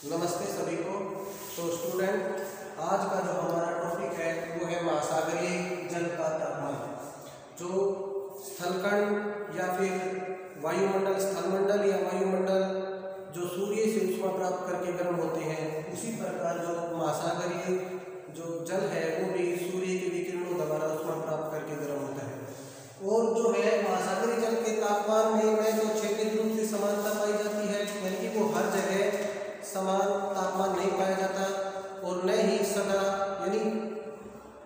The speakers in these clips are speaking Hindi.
नमस्ते सभी को। तो स्टूडेंट, आज का जो हमारा टॉपिक है वो है महासागरीय जल का तापमान। जो स्थलकण या फिर वायुमंडल, स्थलमंडल या वायुमंडल जो सूर्य से ऊष्मा प्राप्त करके गर्म होते हैं, उसी प्रकार जो महासागरीय जो जल है वो भी सूर्य के विकिरणों द्वारा ऊष्मा प्राप्त करके गर्म होता है। और जो है महासागरीय जल के तापमान में तो क्षैतिज रूप से समानता पाई जाती है, यानी कि वो हर जगह समान तापमान नहीं पाया जाता और न ही सदा यानी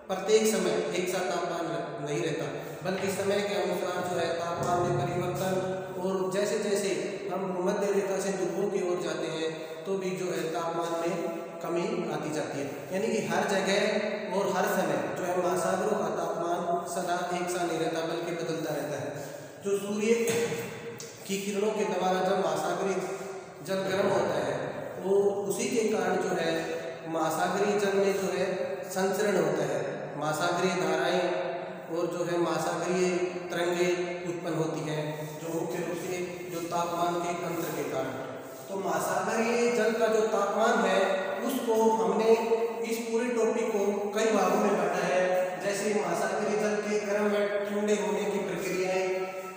प्रत्येक समय एक सा तापमान नहीं रहता, बल्कि समय के अनुसार जो है तापमान में परिवर्तन, और जैसे जैसे हम भूमध्य रेखा से ध्रुवों की ओर जाते हैं तो भी जो है तापमान में कमी आती जाती है। यानी कि हर जगह और हर समय जो है महासागरों का तापमान सदा एक सा नहीं रहता, बल्कि बदलता रहता है। जो सूर्य की किरणों के द्वारा जब महासागरीय जल गर्म होता है वो उसी के कारण जो है महासागरीय जल में जो है संचरण होता है, महासागरीय धाराएं और जो है महासागरीय तरंगें उत्पन्न होती हैं, जो मुख्य रूप से जो तापमान के अंतर के कारण। तो महासागरीय जल का जो तापमान है उसको हमने इस पूरे टॉपिक को कई भागों में बांटा है, जैसे महासागरीय जल के गर्म व ठंडे होने की प्रक्रियाएं,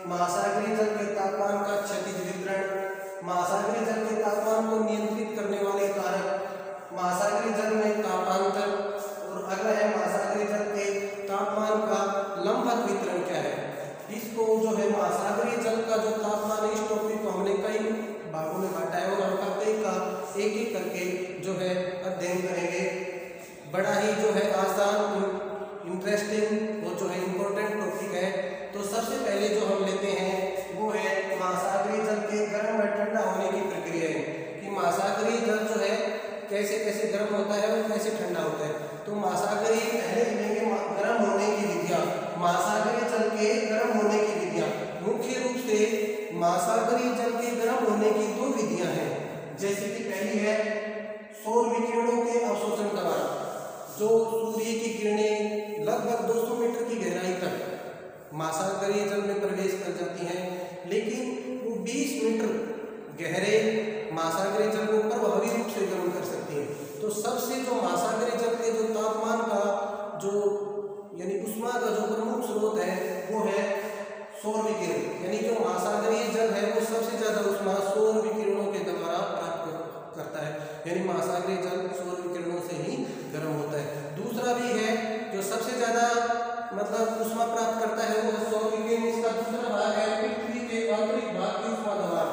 महासागरीय जल के तापमान का क्षैतिज वितरण, महासागरीय जल के तापमान को नियंत्रित करने वाले कारक, महासागरीय जल में तापांतर, और अगला है महासागरीय जल के तापमान का लंबवत वितरण क्या है। इसको जो है महासागरीय जल का जो तापमान, इस टॉपिक को हमने कई भागों में बांटा है और हम प्रत्येक का एक एक करके जो है अध्ययन करेंगे। बड़ा ही जो है आसान, इंटरेस्टिंग और जो है इम्पोर्टेंट टॉपिक है। तो सबसे पहले जो हम लेते हैं वो है महासागरीय जल के गर्म व ठंडा होने की प्रक्रियाएं, कि महासागरीय जल जो है कैसे कैसे गर्म होता है और कैसे ठंडा होता है। तो महासागरीय पहले लेंगे गर्म होने की विधियां। महासागरीय जल के गर्म होने की विधियां, मुख्य रूप से महासागरीय जल के गर्म होने की दो विधियां हैं। जैसे कि पहली है सौर विकिरणों के अवशोषण द्वारा, जो सूर्य की किरणें लगभग 200 मीटर की गहराई तक महासागरीय जल में प्रवेश कर जाती हैं, लेकिन वो 20 मीटर गहरे महासागरीय जल को प्रभावी रूप से गर्म कर सकती हैं। तो सबसे जो महासागरीय जल के जो तापमान का जो यानी ऊष्मा का जो प्रमुख स्रोत है वो है सौर विकिरण, यानी जो महासागरीय जल है वो सबसे ज़्यादा ऊष्मा सौर विकिरणों के द्वारा प्राप्त करता है, यानी महासागरीय जल सौर विकिरणों से ही गर्म होता है। दूसरा भी है जो सबसे ज़्यादा मतलब ऊष्मा प्राप्त करता है वो है सौर विकिरण। इसका दूसरा भाग है पृथ्वी के आंतरिक भाग की ऊष्मा द्वारा,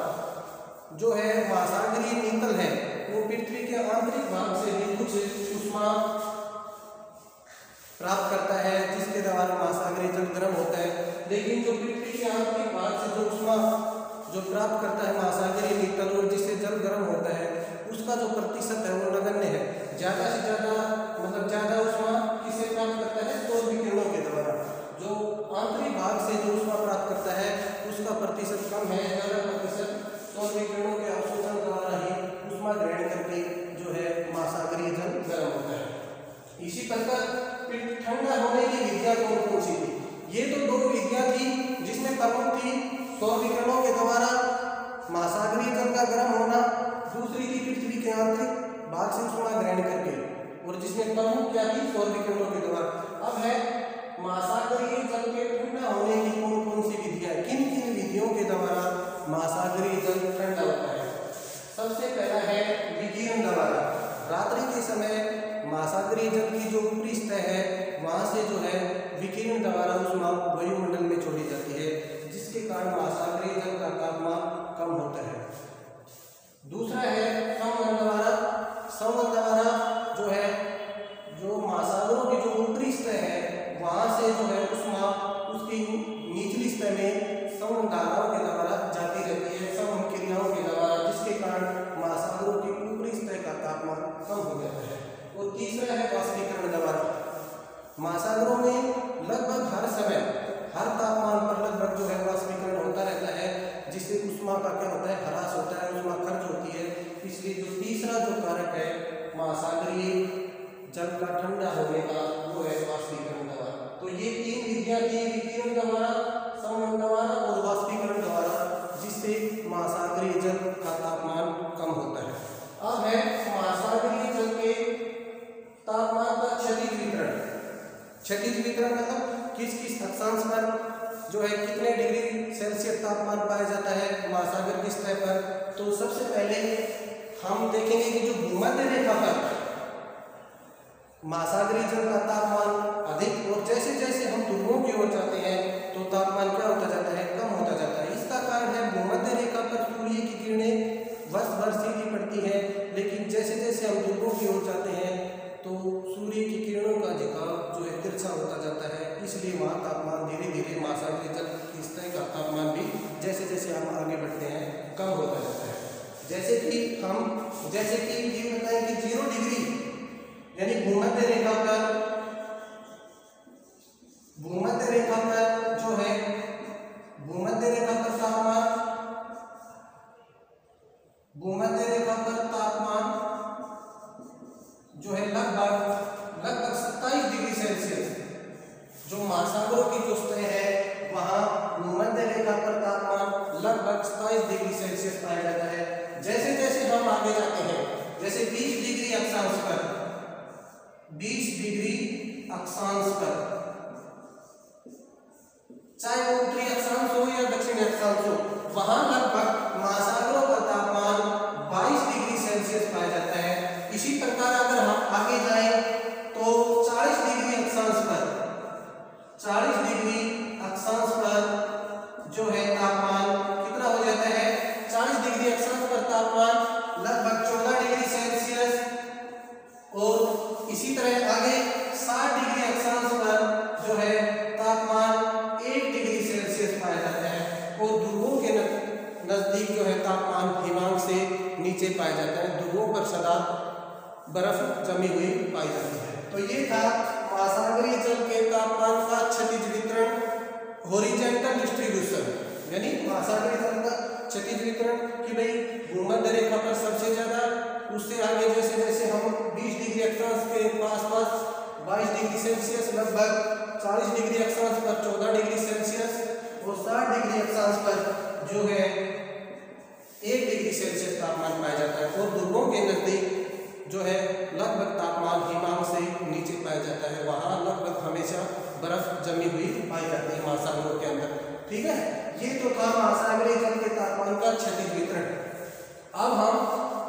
जो है महासागरीय नितल है वो पृथ्वी के आंतरिक भाग से भी कुछ ऊष्मा प्राप्त करता है, जिसके द्वारा महासागरीय जल गर्म होता है। लेकिन जो पृथ्वी के आंतरिक भाग से जो ऊष्मा जो प्राप्त करता है महासागरीय नितल और जिससे जल गर्म होता है, उसका जो प्रतिशत है वो नगण्य है। ज़्यादा से ज़्यादा मतलब ज़्यादा ऊष्मा किससे प्राप्त करता है? सौर विकिरणों के द्वारा। जो आंतरिक भाग से जो ऊष्मा प्राप्त करता है उसका प्रतिशत कम है, ज़्यादा प्रतिशत सौर विकिरणों के अवशोषण द्वारा ही ऊष्मा ग्रहण करके जो है महासागरीय जल गर्म होता है। इसी प्रकार ठंडा होने की विधियां कौन कौन सी थी? ये तो दो विधियां थी जिसमें प्रमुख थी सौर विकिरणों के द्वारा महासागरीय जल का गर्म होना, दूसरी थी पृथ्वी के आंतरिक भाग से ऊष्मा ग्रहण करके, और जिसमें प्रमुख क्या थी? सौर विकिरणों के द्वारा। अब है महासागरीय जल के ठंडा होने की कौन कौन सी विधियां, किन किन विधियों के द्वारा महासागरीय जल ठंडा होता है। सबसे पहला है विकिरण द्वारा। रात्रि के समय महासागरीय जल की जो ऊपरी सतह है वहाँ से जो है विकिरण द्वारा ऊष्मा वायुमंडल में छोड़ी जाती है, जिसके कारण महासागरीय जल का तापमान कम होता है। दूसरा है संवहन द्वारा। संवहन द्वारा जो है जो महासागरों की जो ऊपरी सतह है वहाँ से जो है ऊष्मा उसकी निचली सतह में संवहन धाराओं के द्वारा जाती रहती है, संवहन क्रियाओं के द्वारा, जिसके कारण महासागरों की ऊपरी सतह का तापमान कम हो जाता है। और तीसरा है वाष्पीकरण द्वारा। महासागरों में लगभग हर समय हर तापमान पर लगभग जो है वाष्पीकरण होता रहता है, जिससे ऊष्मा का क्या होता है? ह्रास होता है, ऊष्मा खर्च होती है। इसलिए जो तीसरा जो कारक है महासागरीय जल का ठंडा होने का वो है वाष्पीकरण द्वारा। तो ये तीन विधियां थी, विकिरण द्वारा, संवहन द्वारा और वाष्पीकरण द्वारा, जिससे महासागरीय जल का तापमान कम होता है। अब है वितरण मतलब किस किस अक्षांश पर जो है कितने डिग्री सेल्सियस तापमान पाया जाता है महासागर की सतह पर। तो सबसे पहले हम देखेंगे कि जो भूमध्य रेखा पर महासागरीय जल का तापमान अधिक और जैसे जैसे हम ध्रुवों की ओर जाते हैं तो तापमान क्या होता जाता है, कम होता जाता है। इसका कारण है भूमध्य रेखा पर सूर्य की किरणें वर्ष भर सीधी पड़ती है, लेकिन जैसे जैसे हम ध्रुवों की ओर जाते हैं तो सूर्य की किरणों का झुकाव जो है तिरछा होता जाता है, इसलिए वहाँ तापमान धीरे धीरे महासागरीय जल की सतह का तापमान भी जैसे जैसे हम आगे बढ़ते हैं कम होता जाता है। जैसे कि ये बताएं कि 0 डिग्री यानी भूमध्य रेखा पर जो है भूमध्य रेखा पर तापमान जो है लगभग 27 डिग्री सेल्सियस, जो महासागरों की जो सतह है वहां भूमध्य रेखा पर तापमान लगभग 27 डिग्री सेल्सियस पाया जाता है। जैसे जैसे हम आगे जाते हैं, जैसे 20 डिग्री अक्षांश पर चाहे वो उत्तरी अक्षांश हो या दक्षिणी अक्षांश हो, वहां लगभग महासागरों का तापमान 22 डिग्री सेल्सियस पाया जाता है। इसी प्रकार अगर हम आगे जाएं तो 40 डिग्री अक्षांश पर जो है तापमान कितना हो जाता है, 40 डिग्री अक्षांश पर तापमान लगभग 14 डिग्री सेल्सियस। और इसी तरह आगे 60 डिग्री अक्षांश पर जो है तापमान 1 डिग्री सेल्सियस पाया जाता है। और ध्रुवों के नजदीक जो है तापमान हिमांक से नीचे पाया जाता है, ध्रुवों पर सदा बर्फ जमी हुई पाई जाती है। तो ये था महासागरीय जल के तापमान का क्षैतिज वितरण, हॉरिजॉन्टल डिस्ट्रीब्यूशन, यानी महासागरीय जल का क्षैतिज वितरण कि भाई भूमध्य रेखा पर सबसे ज्यादा, उससे आगे जैसे जैसे हम 20 डिग्री अक्षांश के आसपास 22 डिग्री सेल्सियस, लगभग 40 डिग्री अक्षांश पर 14 डिग्री सेल्सियस और 60 डिग्री अक्षांश पर जो है 1 डिग्री सेल्सियस तापमान पाया जाता है। और ध्रुवों के नजदीक जो है लगभग तापमान हिमांक से नीचे पाया जाता है, वहाँ लगभग हमेशा बर्फ जमी हुई पाई जाती है महासागरों के अंदर। ठीक है, ये तो था महासागरीय जल के तापमान का क्षैतिज वितरण। अब हम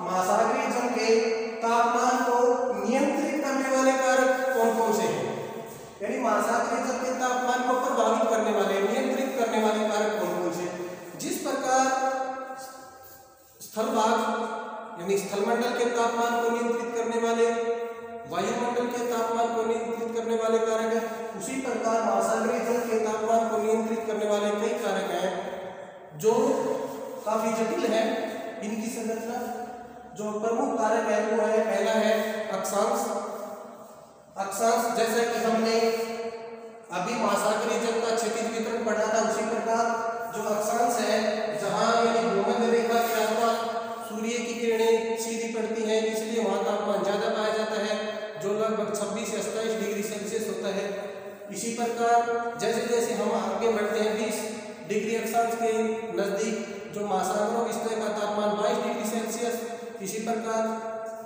महासागरीय जल के तापमान को नियंत्रित करने वाले कारक कौन कौन से हैं, यानी महासागरीय जल के तापमान को प्रभावित करने वाले, नियंत्रित करने वाले कारक कौन कौन से। जिस प्रकार स्थलभाग यानी स्थलमंडल के तापमान को नियंत्रित करने वाले, वायुमंडल के तापमान को नियंत्रित करने वाले कारक हैं, उसी प्रकार महासागरीय जल के तापमान को नियंत्रित करने वाले कई कारक हैं जो काफी जटिल है। इनकी संरचना जो प्रमुख कारक है वो है, पहला है अक्षांश। जैसा कि हमने अभी महासागरीय जल का क्षैतिज वितरण पढ़ा था, उसी प्रकार जो अक्षांश है जहां यानी भूमध्य रेखा के आसपास सूर्य की किरणें सीधी पड़ती हैं, इसलिए वहां तापमान ज्यादा पाया जाता है जो लगभग 26 से 27 डिग्री सेल्सियस होता है। इसी प्रकार जैसे जैसे हम आगे बढ़ते हैं 20 डिग्री अक्षांश के नजदीक जो महासागरों की सतह का तापमान 22 डिग्री सेल्सियस, इसी प्रकार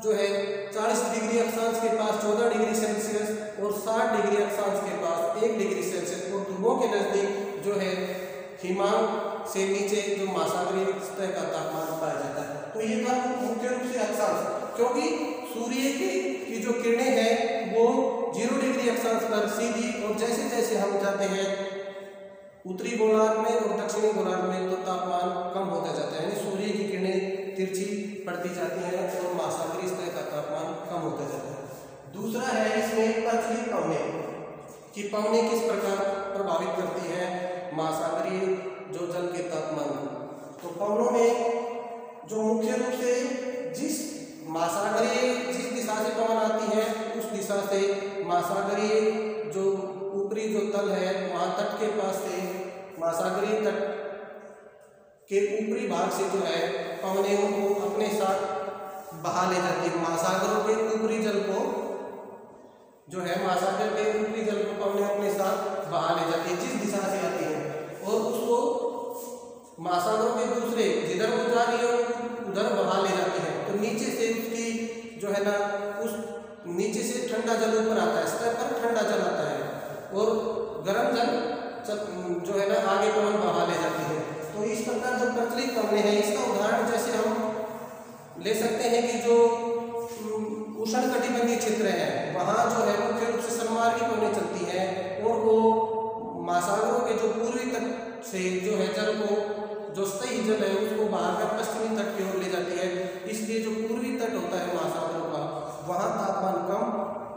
जो है 40 डिग्री अक्षांश के पास 14 डिग्री सेल्सियस और 60 डिग्री अक्षांश के पास 1 डिग्री सेल्सियस। और ध्रुवों के नजदीक जो है हिमांक से नीचे जो महासागरीय सतह का तापमान पाया जाता है। तो ये था मुख्य रूप से अक्षांश, क्योंकि सूर्य की जो किरणें हैं वो 0 डिग्री अक्षांश पर सीधी, और जैसे जैसे हम जाते हैं उत्तरी गोलार्ध में और दक्षिणी गोलार्ध में तो तापमान कम होता जाता है, यानी सूर्य की किरणें तिरछी पड़ती जाती हैं और महासागरीय सतह का तापमान कम होता जाता है। दूसरा है इसमें प्रचलित पवनें कि पवनें किस प्रकार प्रभावित करती हैं महासागरीय जो जल के तापमान को। तो पवनों में जो मुख्य रूप से जिस दिशा से पवन आती है उस दिशा से महासागरीय जो ऊपरी जो तल है वहाँ तट के पास से महासागरीय तट के ऊपरी भाग से जो है पवनें उनको अपने साथ बहा ले जाती है। महासागरों के ऊपरी जल को जो है महासागर के ऊपरी जल को पवनें अपने साथ बहा ले जाती है जिस दिशा से आती है, और उसको महासागरों के दूसरे जिधर वो जा रही है उधर बहा ले जाती है। तो नीचे से उसकी जो है ना उस नीचे से ठंडा जल ऊपर आता है, सतह पर ठंडा जल आता है, और गर्म जल जो है ना आगे पवन बहा ले जाती है। तो इस प्रकार जो प्रचलित पवनें हैं, इसका उदाहरण जैसे हम ले सकते हैं कि जो उष्णकटिबंधीय क्षेत्र है वहाँ जो है मुख्य रूप से सन्मार्गी पवनें चलती हैं और वो महासागरों के जो पूर्वी तट से जो है जल को, जो स्थायी जल है उसको बहाकर पश्चिमी तट की ओर ले जाती है। इसलिए जो पूर्वी तट होता है महासागरों का वहाँ तापमान कम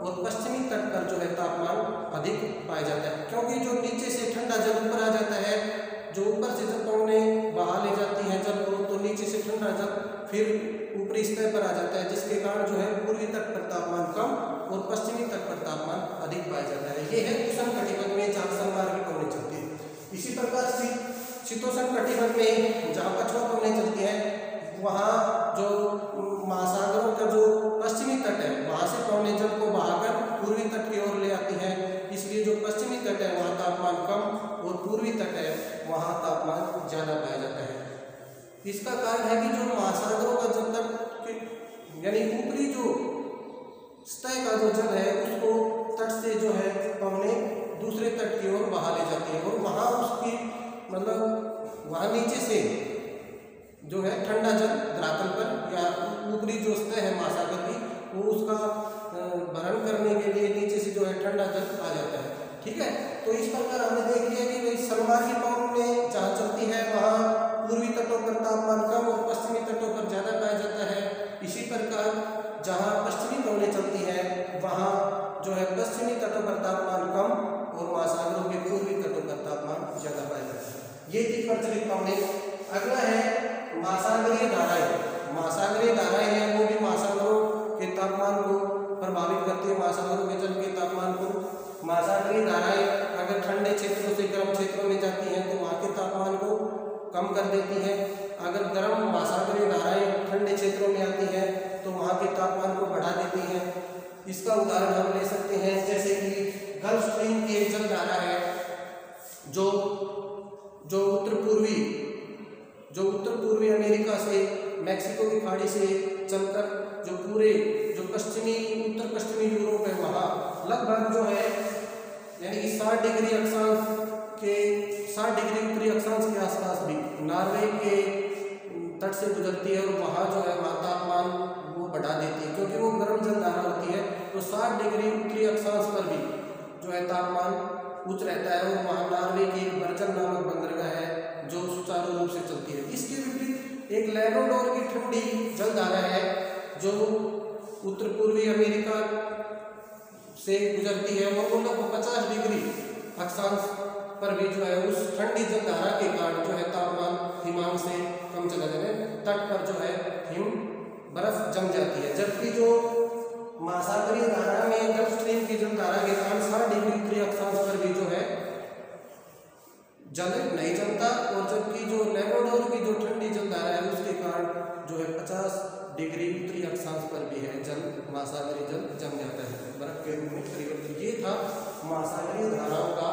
और पश्चिमी तट पर जो है तापमान अधिक पाया जाता है, क्योंकि जो नीचे से ठंडा जल ऊपर आ जाता है, जो ऊपर से जब पवनें बहा ले जाती हैं जल को, तो नीचे से ठंडा जल फिर ऊपरी स्तर पर आ जाता है, जिसके कारण जो है पूर्वी तट पर तापमान कम और पश्चिमी तट पर तापमान अधिक पाया जाता है। ये है उष्णकटिबंध में जहाँ सन्मार्गी पवनें चलती है। इसी प्रकार शीतोष्ण कटिबंध में जहाँ पछुआ पवनें चलती हैं वहाँ जो महासागरों का जो पश्चिमी तट है वहाँ से पवनें जल को बहाकर पूर्वी तट की ओर ले आती हैं। इसलिए जो पश्चिमी तट है वहाँ तापमान कम और पूर्वी तट है वहाँ तापमान ज़्यादा पाया जाता है। इसका कारण है कि जो महासागरों का जल तट यानी ऊपरी जो सतह का जो जल है उसको तट से जो है पवनें दूसरे तट की ओर बहा ले जाती है और वहाँ उसकी मतलब वहाँ नीचे से जो है ठंडा जल धरातल पर या ऊपरी जो सतह है महासागर की वो उसका भरण करने के लिए नीचे से जो है ठंडा जल आ जाता है। ठीक है, तो इस प्रकार हमने देख लिया कि भाई सन्मार्गी पवनें जहाँ चलती है वहाँ पूर्वी तटों पर तापमान कम और पश्चिमी तटों पर ज़्यादा पाया जाता है। इसी प्रकार जहाँ पश्चिमी पवनें चलती हैं वहाँ जो है पश्चिमी तटों पर तापमान कम और महासागरों के पूर्वी तटों पर तापमान ज़्यादा पाया जाता है। ये थी प्रचलित पवनें। अगला है महासागरीय धाराएं। महासागरीय धाराएं हैं वो भी महासागरों के तापमान को प्रभावित करती है, महासागरों के जल के तापमान को। महासागरीय धाराएं अगर ठंडे क्षेत्रों से गर्म क्षेत्रों में जाती हैं तो वहाँ के तापमान को कम कर देती हैं। अगर गर्म महासागरीय धाराएं ठंडे क्षेत्रों में आती हैं तो वहाँ के तापमान को बढ़ा देती हैं। इसका उदाहरण हम ले सकते हैं जैसे कि गल्फ स्ट्रीम की एक जल धारा है जो उत्तर पूर्वी अमेरिका से मैक्सिको की खाड़ी से चलकर जो पूरे जो उत्तर पश्चिमी यूरोप है वहाँ लगभग जो है यानी कि 60 डिग्री उत्तरी अक्षांश के आसपास भी नॉर्वे के तट से गुजरती है और वहाँ जो है वहाँ तापमान वो बढ़ा देती है, क्योंकि वो गर्म जल धारा होती है। तो 60 डिग्री उत्तरी अक्षांश पर भी जो है तापमान उच्च रहता है और वहाँ नॉर्वे की बर्जन नामक बंदरगाह है जो सुचारू रूप से चलती है। इसके विपरीत एक लैब्राडोर की ठंडी जल धारा है जो उत्तर पूर्वी अमेरिका से गुजरती है और वो लगभग 50 डिग्री अक्षांश पर भी जो है उस ठंडी जल धारा के कारण जो है तापमान हिमांक से कम चला जाता है, तट पर जो है हिम बर्फ जम जाती है। जबकि जो महासागरीय धारा में गल्फ स्ट्रीम की जल धारा के कारण 60 डिग्री उत्तरी अक्षांश पर भी जो है जल नहीं जमता और जबकि जो लैब्राडोर की जो ठंडी जल धारा है उसके कारण जो है 50 डिग्री उत्तरी अक्षांश पर भी है जल महासागरीय जल जम जाता है, बर्फ के रूप में परिवर्तित। ये था महासागरीय धाराओं का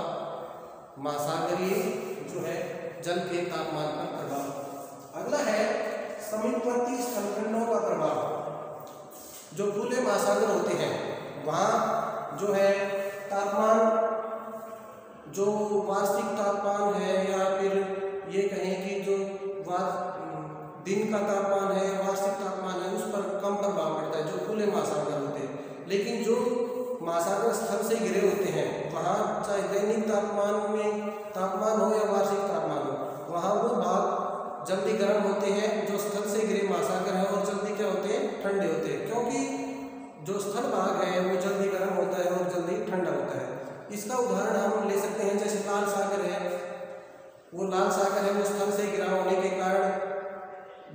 महासागरीय जो है जल के तापमान पर प्रभाव। अगला है समीपवर्ती स्थलखंडों का प्रभाव। जो खुले महासागर होते हैं वहाँ जो है तापमान जो वार्षिक तापमान है या फिर ये कहें कि जो दिन का तापमान है वार्षिक तापमान है उस पर कम प्रभाव पड़ता है जो खुले महासागर होते हैं। लेकिन जो महासागर स्थल से घिरे होते हैं वहाँ चाहे दैनिक तापमान हो या वार्षिक तापमान हो वहाँ वो भाग जल्दी गर्म होते हैं जो स्थल से घिरे महासागर है और जल्दी क्या होते हैं ठंडे होते हैं, क्योंकि जो स्थल भाग है वो जल्दी गर्म होता है और जल्दी ठंडा होता है। इसका उदाहरण हम ले सकते हैं जैसे लाल सागर है, वो लाल सागर है वो स्थल से घिरा होने के कारण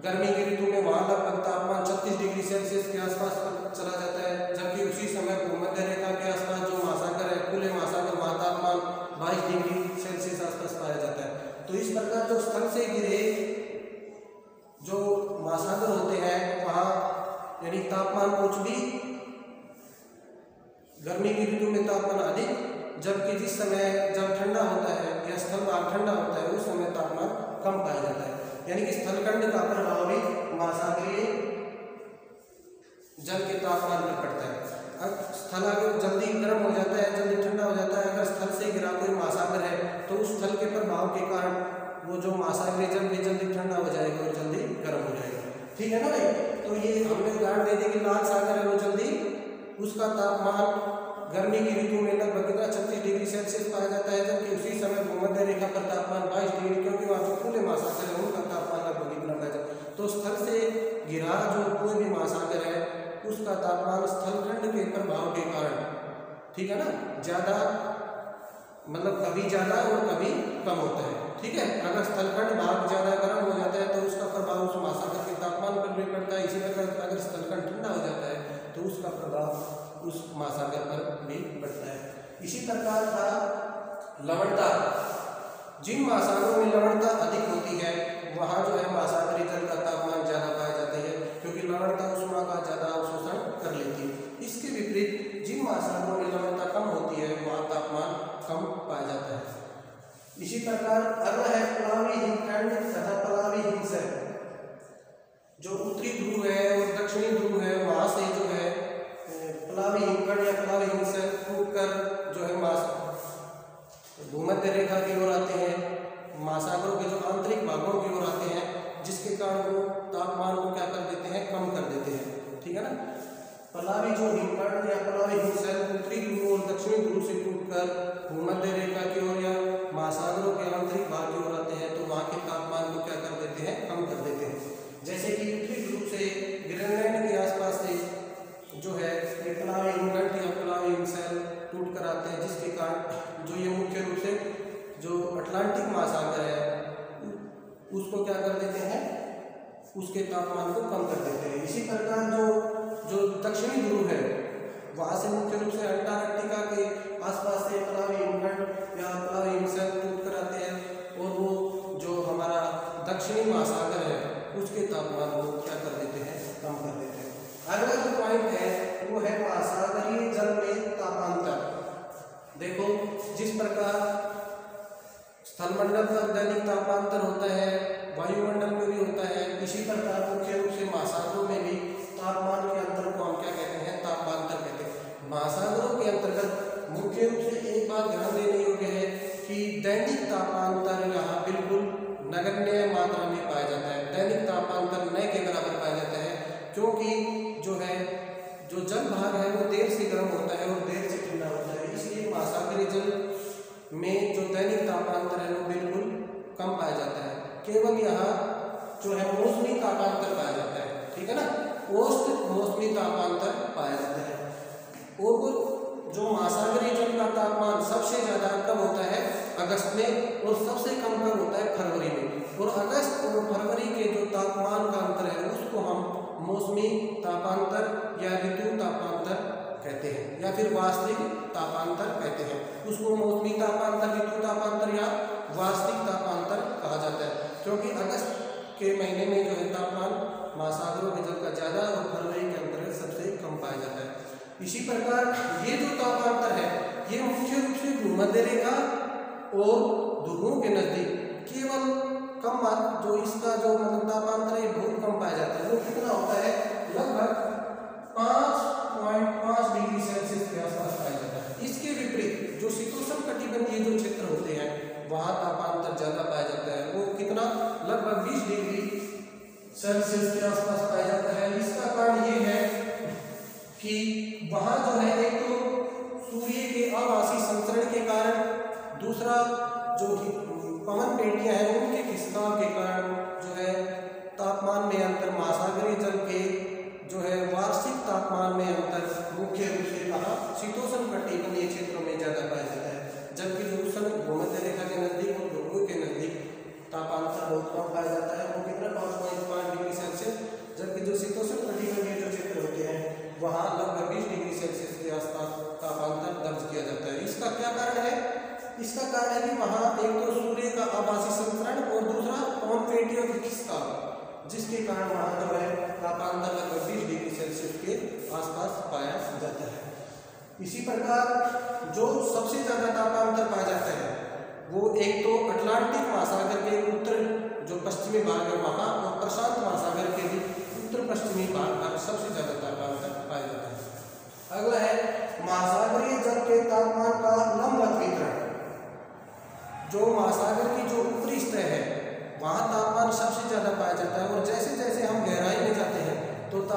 गर्मी की ऋतु में वहाँ लगभग तापमान 36 डिग्री सेल्सियस के आसपास चला जाता है, जबकि उसी समय भूमध्य रेखा के आसपास जो महासागर है खुले महासागर वहाँ तापमान 22 डिग्री सेल्सियस आसपास पाया जाता है। तो इस प्रकार जो स्थल से घिरे जो महासागर होते हैं वहाँ यानी तापमान कुछ भी गर्मी की ऋतु में तापमान अधिक, जबकि जिस समय जब ठंडा होता है या स्थल भाग ठंडा होता है उस समय तापमान कम पाया जाता है। यानी कि स्थलखंड का प्रभाव भी महासागरीय जल के तापमान पर पड़ता है। स्थल अगर जल्दी गर्म हो जाता है जल्दी ठंडा हो जाता है, अगर स्थल प्रभाव के कारण वो जो महासागरीय जल भी जल्दी ठंडा हो जाएगा और जल्दी गर्म हो जाएगा। ठीक है ना भाई। तो ये हमने उदाहरण दे दी कि लाल सागर है वो जल्दी उसका तापमान गर्मी की ऋतु में लगभग 36 डिग्री सेल्सियस पाया जाता है, जबकि उसी समय भूमध्य रेखा पर तापमान 22 डिग्री, क्योंकि वहाँ जो खुले महासागर है उनका तापमान लगभग इतना पाया जाता है। तो स्थल से घिरा जो कोई भी महासागर है उसका तापमान स्थलखंड के प्रभाव के कारण, ठीक है ना, ज़्यादा मतलब कभी ज़्यादा और कभी कम होता है। ठीक है, अगर स्थलखंड भाग ज़्यादा गर्म हो जाता है तो उसका प्रभाव उस महासागर के तापमान पर भी पड़ता है। इसी प्रकार अगर स्थलखंड ठंडा हो जाता है तो उसका प्रभाव उस महासागर पर भी पड़ता है। इसी प्रकार का लवणता, जिन महासागरों में लवणता अधिक होती है वहाँ जो है महासागरीय जल का तापमान ज़्यादा पाया जाता है, क्योंकि लवणता उष्मा का ज़्यादा अवशोषण कर लेती है। इसके विपरीत जिन महासागरों में लवणता कम होती है वहाँ तापमान कम पाया जाता है। इसी प्रकार अगला है पलावी हिमखंड तथा पलावी हिमशैल। जो उत्तरी ध्रुव है और दक्षिणी ध्रुव है वहाँ से जो है पलावी हिमखंड या पलावी हिमशैल टूटकर जो है भूमध्य रेखा की ओर आते हैं, महासागरों के जो आंतरिक भागों की ओर आते हैं, जिसके कारण वो तापमान को क्या कर देते हैं, कम कर देते हैं। ठीक है ना। पलावी जो हिमखंड या पलावी हिमशैल उत्तरी ध्रुव और दक्षिणी ध्रुव से टूटकर भूमध्य रेखा की ओर या महासागरों के आंतरिक भाग की ओर आते हैं तो वहाँ के तापमान को क्या कर देते हैं, कम कर देते हैं। जैसे कि उत्तरी ध्रुव से ग्रीनलैंड के आसपास से जो है ये पलावी हिमखंड या पलावी हिमशैल टूट कर आते हैं, जिसके कारण जो ये मुख्य रूप से जो अटलांटिक महासागर है उसको क्या कर देते हैं, उसके तापमान को कम कर देते हैं। इसी प्रकार जो दक्षिणी ध्रुव है वहाँ से मुख्य रूप से अंटार्कटिका के आसपास से पलावी हिमखंड या पलावी हिमशैल टूट कर आते हैं और वो जो हमारा दक्षिणी महासागर है उसके तापमान को क्या कर देते हैं, कम कर देते हैं। अगला जो पॉइंट है वो है महासागरीय जल में तापांतर। देखो जिस प्रकार स्थलमंडल पर दैनिक तापांतर होता है वायुमंडल में भी होता है, इसी प्रकार मुख्य रूप से महासागरों में भी तापमान के अंतर को हम क्या कहते हैं, तापांतर कहते हैं। महासागरों के अंतर्गत मुख्य रूप से एक बात ध्यान देने योग्य है कि दैनिक तापांतर यहाँ बिल्कुल नगण्य मात्रा में पाया जाता है। दैनिक तापांतर न के बराबर पाया जाता है, क्योंकि जो है जो जल भाग है वो देर से गर्म होता है और देर से ठंडा होता है, इसलिए महासागरीय जल में जो दैनिक तापांतर है वो बिल्कुल कम पाया जाता है। केवल यहाँ जो है मौसमी तापांतर पाया जाता है। ठीक है ना, औसत मौसमी तापांतर पाया जाता है। और जो महासागरीय जल का तापमान सबसे ज़्यादा कब होता है, अगस्त में, और सबसे कम कब होता है, फरवरी में। और अगस्त और फरवरी के जो तापमान का अंतर है उसको हम मौसमी तापांतर या ऋतु तापांतर कहते हैं, या फिर वार्षिक तापांतर कहते हैं। उसको मौसमी तापांतर, ऋतु तापांतर या वार्षिक तापांतर कहा जाता है, क्योंकि अगस्त के महीने में जो है तापमान महासागरों के जल का ज़्यादा और फरवरी के अंतर्गत सबसे कम पाया जाता है। इसी प्रकार ये जो तापांतर है ये मुख्य रूप से भूमध्य रेखा और ध्रुवों के नज़दीक केवल कम जो इसका जो मतलब तापांतर है बहुत कम पाया जाता है। वो कितना होता है, लगभग 5.5 डिग्री सेल्सियस के आसपास पाया जाता है। इसके विपरीत जो शीतोष्ण कटिबंधीय जो क्षेत्र होते हैं वहाँ तापांतर ज़्यादा पाया जाता है। वो कितना, लगभग 20 डिग्री सेल्सियस के आसपास पाया जाता है। इसका कारण ये है कि वहाँ जो है एक तो सूर्य के आभासी संचरण के कारण, दूसरा जो पवन पेटियाँ हैं उनके खिसकाव के कारण जो है तापमान में अंतर, महासागरीय जल के जो है वार्षिक तापमान में अंतर मुख्य रूप से कहाँ, शीतोष्ण कटिबंधीय क्षेत्रों में ज़्यादा पाया जाता है, जबकि जो उष्ण भूमध्य रेखा के नज़दीक और ध्रुवों के नज़दीक तापांतर बहुत कम पाया जाता है, वो कितना 5.5 डिग्री सेल्सियस, जबकि जो शीतोष्ण कटिबंधीय जो क्षेत्र होते हैं वहाँ लगभग 20 डिग्री सेल्सियस के आसपास तापांतर दर्ज किया जाता है। इसका क्या कारण है, इसका कारण है कि वहाँ एक तो सूर्य का आभासी संचरण और दूसरा पवन पेटियों के खिसकाव, जिसके कारण वहाँ जो है तापांतर लगभग 20 डिग्री सेल्सियस के आसपास पाया जाता है। इसी प्रकार जो सबसे ज़्यादा तापांतर पाया जाता है वो एक तो अटलांटिक महासागर के उत्तर जो पश्चिमी भाग है वहाँ और प्रशांत महासागर के भी उत्तर पश्चिमी भाग पर सबसे ज़्यादा तापांतर पाया जाता है। अगला है महासागरीय जल के तापमान का लंबवत वितरण। जो महासागर की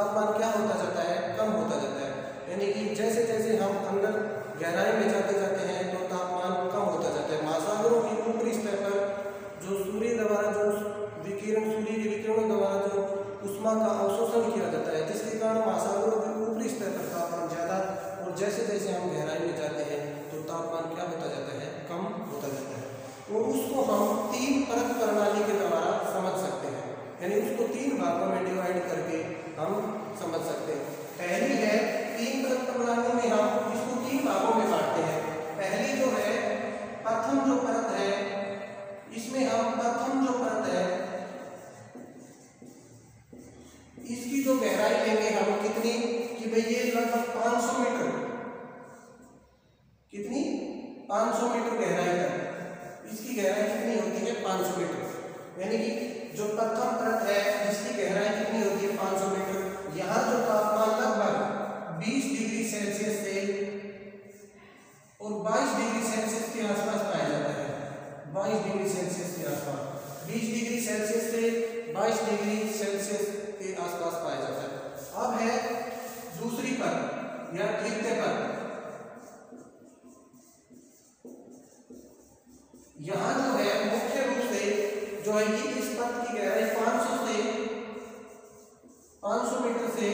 तापमान क्या होता जाता है, कम होता जाता है। यानी कि जैसे जैसे हम अंदर गहराई में जाते जाते हैं तो तापमान कम होता जाता है। महासागरों के ऊपरी स्तर पर जो सूर्य द्वारा जो विकिरण, सूर्य के विकिरणों द्वारा जो उष्मा का अवशोषण किया जाता है, जिसके कारण महासागरों के ऊपरी स्तर पर तापमान ज़्यादा, और जैसे जैसे हम गहराई में जाते हैं तो तापमान क्या होता जाता है, कम होता जाता है। और उसको हम 3 परत प्रणाली के द्वारा समझ सकते हैं, यानी उसको 3 भागों में डिवाइड करके हम समझ सकते हैं। पहली है 3 परत प्रणाली में हम इसको 3 भागों में बांटते हैं। पहली जो है प्रथम जो परत है, इसमें हम प्रथम जो परत है इसकी जो गहराई लेंगे हम कितनी, कि भाई ये लगभग 500 मीटर, कितनी 500 मीटर गहराई तक इसकी गहराई कितनी होती है, 500 मीटर। यानी कि जो प्रथम परत है जिसकी गहराई कितनी होती है, 500 मीटर। यहाँ जो तापमान लगभग 20 डिग्री सेल्सियस से और 22 डिग्री सेल्सियस के आसपास पाया जाता है। 22 डिग्री सेल्सियस के आसपास, 20 डिग्री सेल्सियस से 22 डिग्री सेल्सियस के आसपास पाया जाता है। अब है दूसरी परत या तृतीय परत। यहाँ जो है मुख्य रूप से जो है ये इस परत की गहराई 500 मीटर से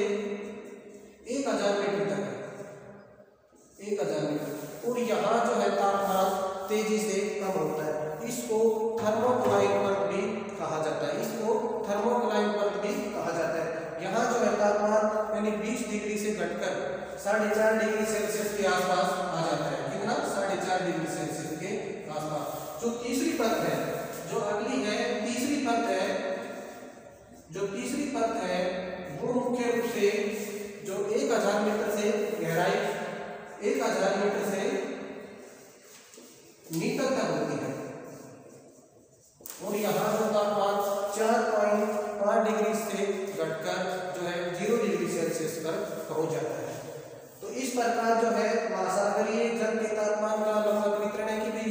1000 मीटर तक है, 1000 मीटर। और यहाँ जो है तापमान तेजी से कम होता है। इसको थर्मोक्लाइन परत भी कहा जाता है, इसको थर्मोक्लाइन परत भी कहा जाता है। यहाँ जो है तापमान यानी 20 डिग्री से घटकर 4.5 डिग्री सेल्सियस के आसपास आ जाता है। कितना, 4.5 डिग्री सेल्सियस के आसपास। जो तीसरी परत है, जो अगली है तीसरी परत है, जो तीसरी परत है वो मुख्य रूप से जो 1000 मीटर से गहराई 1000 मीटर से मीटर तक होती है। और यहाँ जो तापमान 4.5 डिग्री से घटकर जो है 0 डिग्री सेल्सियस पर पहुंच जाता है। तो इस प्रकार जो है महासागरीय जल के तापमान का लगभग वितरण है कि भी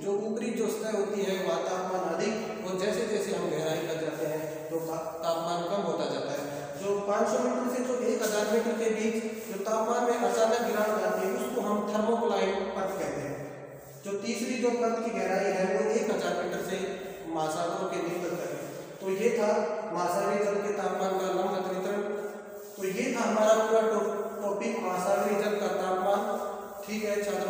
जो ऊपरी जो सतह होती है वह तापमान अधिक, और जैसे जैसे हम गहराई कर जाते हैं तो तापमान कम होता जाता है। जो 500 मीटर से जो 1000 मीटर के बीच जो तापमान में अचानक गिरावट आती है उसको हम थर्मोक्लाइन परत कहते हैं। जो तीसरी जो परत की गहराई है वो 1000 मीटर से महासागरों के नीचे तक है। तो ये था महासागरीय जल के तापमान का लंबवत वितरण। तो ये था हमारा पूरा टॉपिक महासागरीय जल का तापमान। ठीक है छात्र।